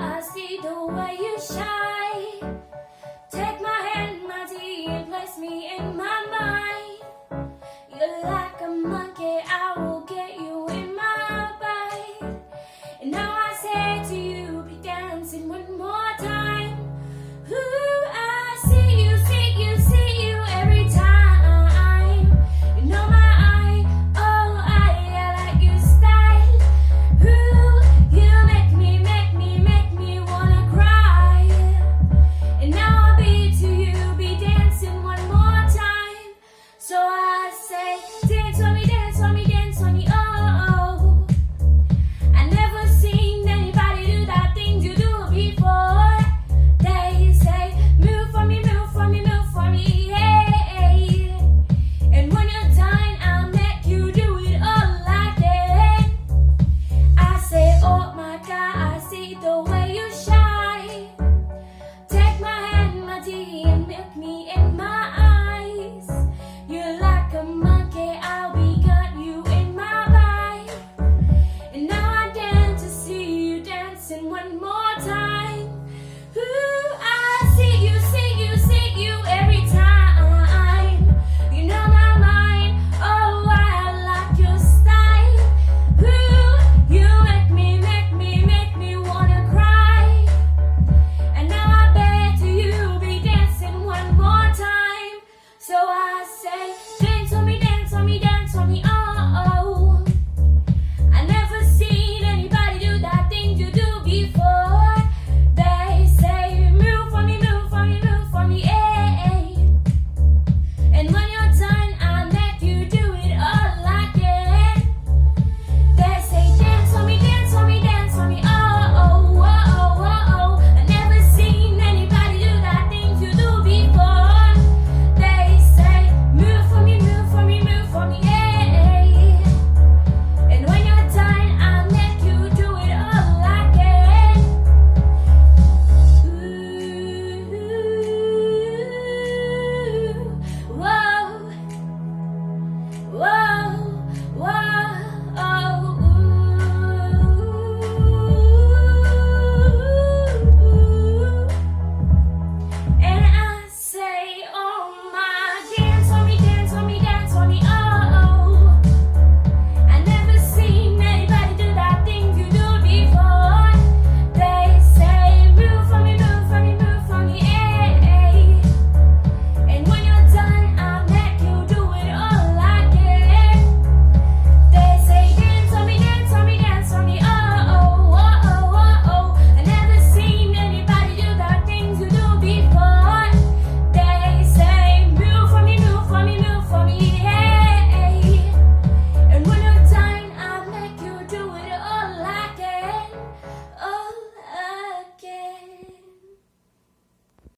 I see the way you shine. Take my hand, my dear, and place me in my mind. You're like a monkey, I will get you in my bite. And now I say to you, be dancing one more time. Ooh, I see you, see you, see you every time. You know my eye, oh I like your style. Ooh, you make me wanna cry. And now I'll be to you, be dancing one more time. So I say, dance for me, dance for me, dance for me, oh. I never seen anybody do that thing you do before. They say, move for me, move for me, move for me, hey. And when you're done, I'll make you do it all again. I say, oh my God, I see the way